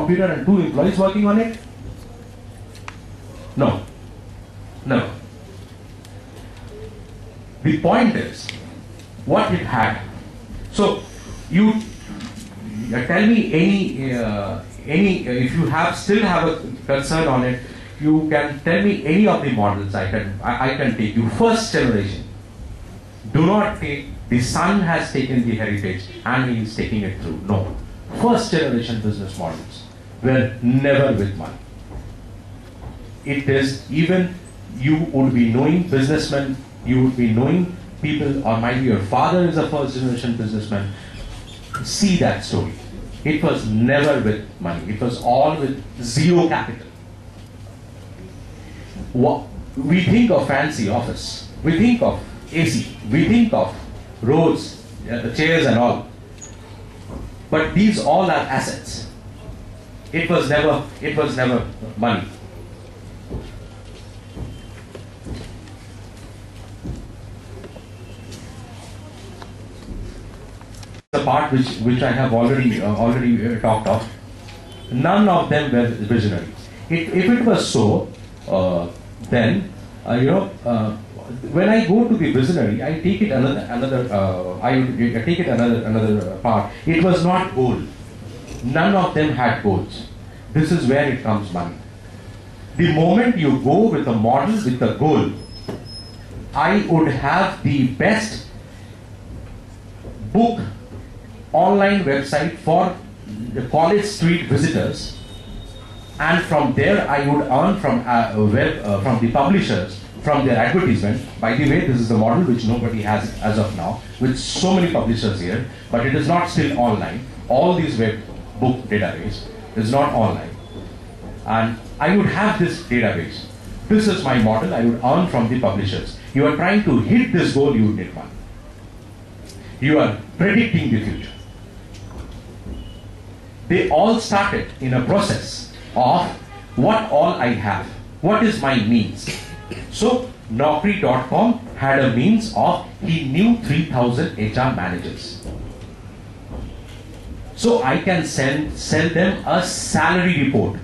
computer and 2 employees working on it? No. No. The point is what it had. So you tell me any if you still have a concern on it, you can tell me any of the models I can take you. First generation. Do not take the son has taken the heritage and he is taking it through. No. First generation business models were never with money. It is even you would be knowing businessmen, you would be knowing people, or maybe your father is a first generation businessman. See that story. It was never with money. It was all with zero capital. We think of fancy office. We think of AC. We think of roads, chairs and all. But these all are assets. It was never money. The part which I have already talked of. None of them were visionary. If it was so, then when I go to the visionary, I take it another part. It was not goal. None of them had goals. This is where it comes money. The moment you go with a model with a goal, I would have the best book online website for the College Street visitors, and from there I would earn from from the publishers, from their advertisement. By the way, this is a model which nobody has as of now, with so many publishers here, but it is not still online. All these web book database is not online, and I would have this database. This is my model. I would earn from the publishers. You are trying to hit this goal, you would need money. You are predicting the future. They all started in a process of what all I have, what is my means. So Naukri.com had a means of, he knew 3,000 HR managers. So I can sell them a salary report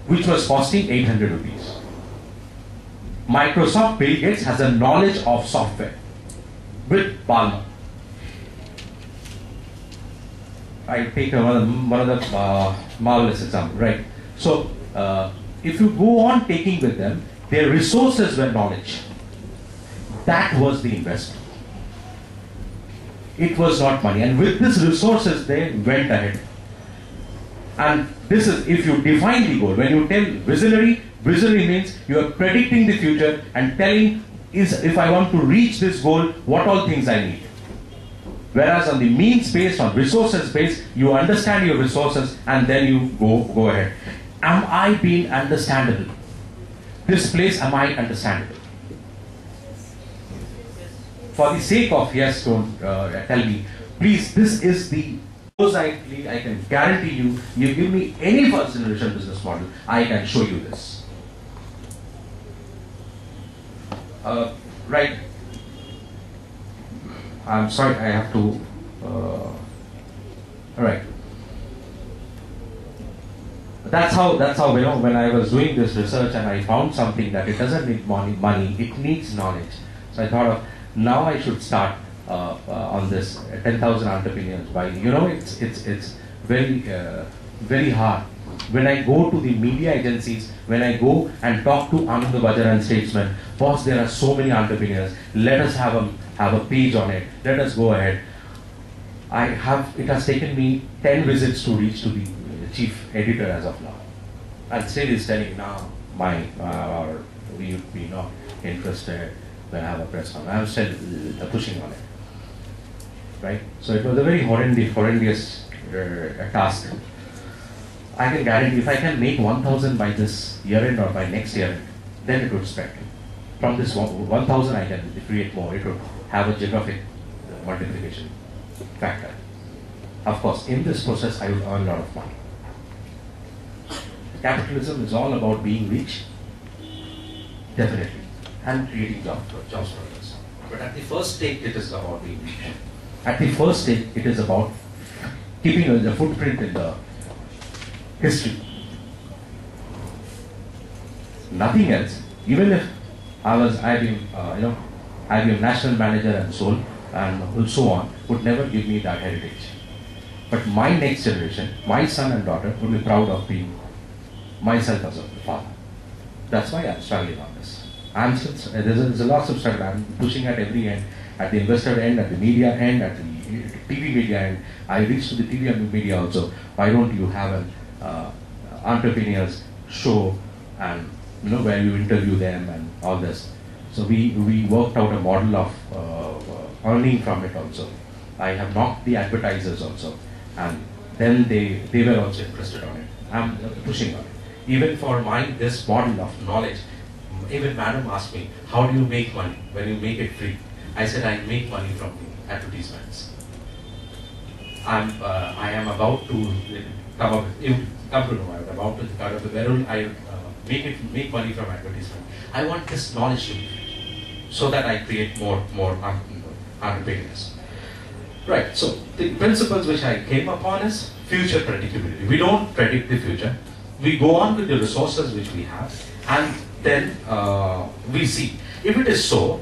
which was costing 800 rupees. Microsoft Bill Gates has a knowledge of software with Palmer. I take one of the marvelous example, right? So if you go on taking with them, their resources were knowledge. That was the investment. It was not money. And with these resources, they went ahead. And this is, if you define the goal, when you tell visionary means you are predicting the future and telling, if I want to reach this goal, what all things I need. Whereas on the means based, on resources based, you understand your resources and then you go ahead. Am I being understandable? This place, am I understandable? For the sake of yes, don't tell me. Please, this is the most likely, I can guarantee you, you give me any first generation business model, I can show you this. Right. I'm sorry, I have to, all right. That's how, when I was doing this research and I found something that it doesn't need money, it needs knowledge. So I thought of, now I should start on this 10,000 entrepreneurs by, it's very hard. When I go to the media agencies, when I go and talk to Anand Bajaj and Statesman, boss, there are so many entrepreneurs, let us have a page on it, let us go ahead. It has taken me 10 visits to reach to the chief editor as of now. And still he's telling now, we would be not interested when I have a press conference. I'm still pushing on it. Right? So it was a very horrendous task. I can guarantee if I can make 1,000 by this year end or by next year end, then it would spread. From this 1,000 I can create more. It would have a geographic multiplication factor. Of course, in this process I would earn a lot of money. Capitalism is all about being rich, definitely, and creating jobs for others. But at the first stage, it is about being rich. At the first stage, it is about keeping a footprint history. Nothing else. Even if I've been, IBM national manager and so on, would never give me that heritage. But my next generation, my son and daughter, would be proud of being myself as a father. That's why I'm struggling on this. There's a lot of struggle. I'm pushing at every end, at the investor end, at the media end, at the TV media end. I reach to the TV and media also. Why don't you have an entrepreneurs show and where you interview them and all this? So we worked out a model of earning from it also. I have knocked the advertisers also, and then they were also interested on it. I'm pushing on it. Even for this model of knowledge, even madam asked me, how do you make money when you make it free? I said, I make money from the advertisements. I am about to come up, come to know, I'm about to start up, where will I make money from advertisement? I want this knowledge to be free, so that I create more entrepreneurs. Right, so the principles which I came upon is future predictability. We don't predict the future. We go on with the resources which we have, and then we see. If it is so,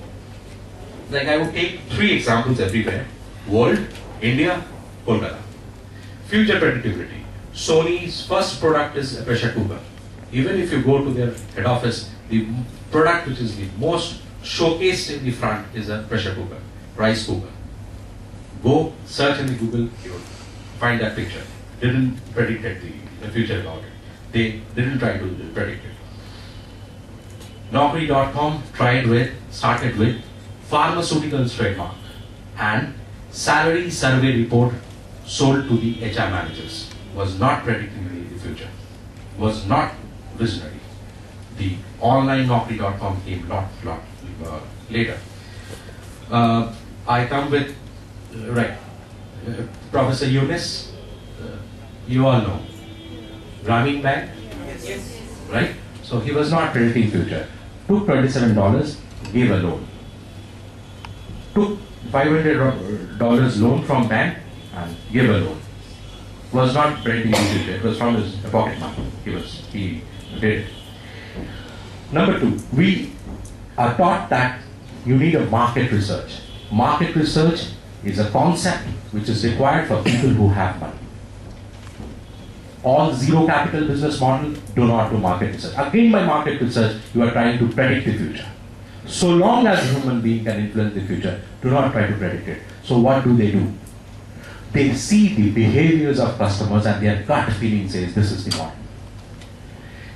like I would take 3 examples everywhere: world, India, Kolkata. Future predictability. Sony's first product is a pressure cooker. Even if you go to their head office, the product which is the most showcased in the front is a pressure cooker, rice cooker. Go search in the Google, you will find that picture. Didn't predict the future about it. They didn't try to predict it. Naukri.com started with pharmaceuticals trademark and salary survey report sold to the HR managers. Was not predicting the future. Was not visionary. The online Naukri.com came lot later. I come with Professor Yunus. You all know. Grameen Bank, yes. Right? So he was not predicting future. Took $27, gave a loan. Took $500 loan from bank and gave a loan. Was not predicting the future. It was from his pocket money. He did it. Number 2, we are taught that you need a market research. Market research is a concept which is required for people who have money. All zero capital business model do not do market research. Again, by market research, you are trying to predict the future. So long as a human being can influence the future, do not try to predict it. So what do? They see the behaviors of customers and their gut feeling says this is the model.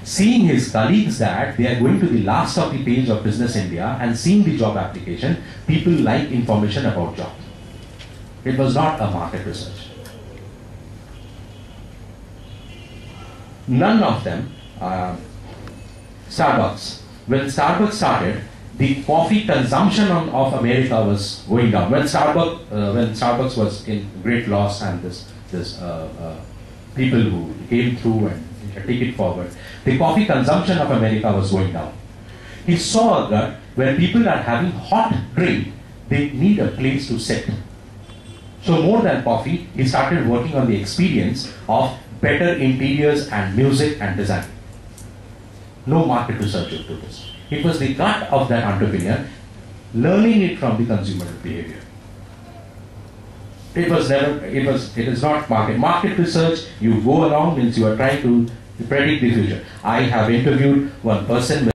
Seeing his colleagues that they are going to the last of the page of Business India and seeing the job application, people like information about job. It was not a market research. None of them, Starbucks. When Starbucks started, the coffee consumption of America was going down. When Starbucks was in great loss and this people who came through and take it forward, the coffee consumption of America was going down. He saw that when people are having hot drink, they need a place to sit. So more than coffee, he started working on the experience of better interiors and music and design. No market research into this. It was the gut of that entrepreneur, learning it from the consumer behavior. It is not market. Market research, you go along means you are trying to predict the future. I have interviewed one person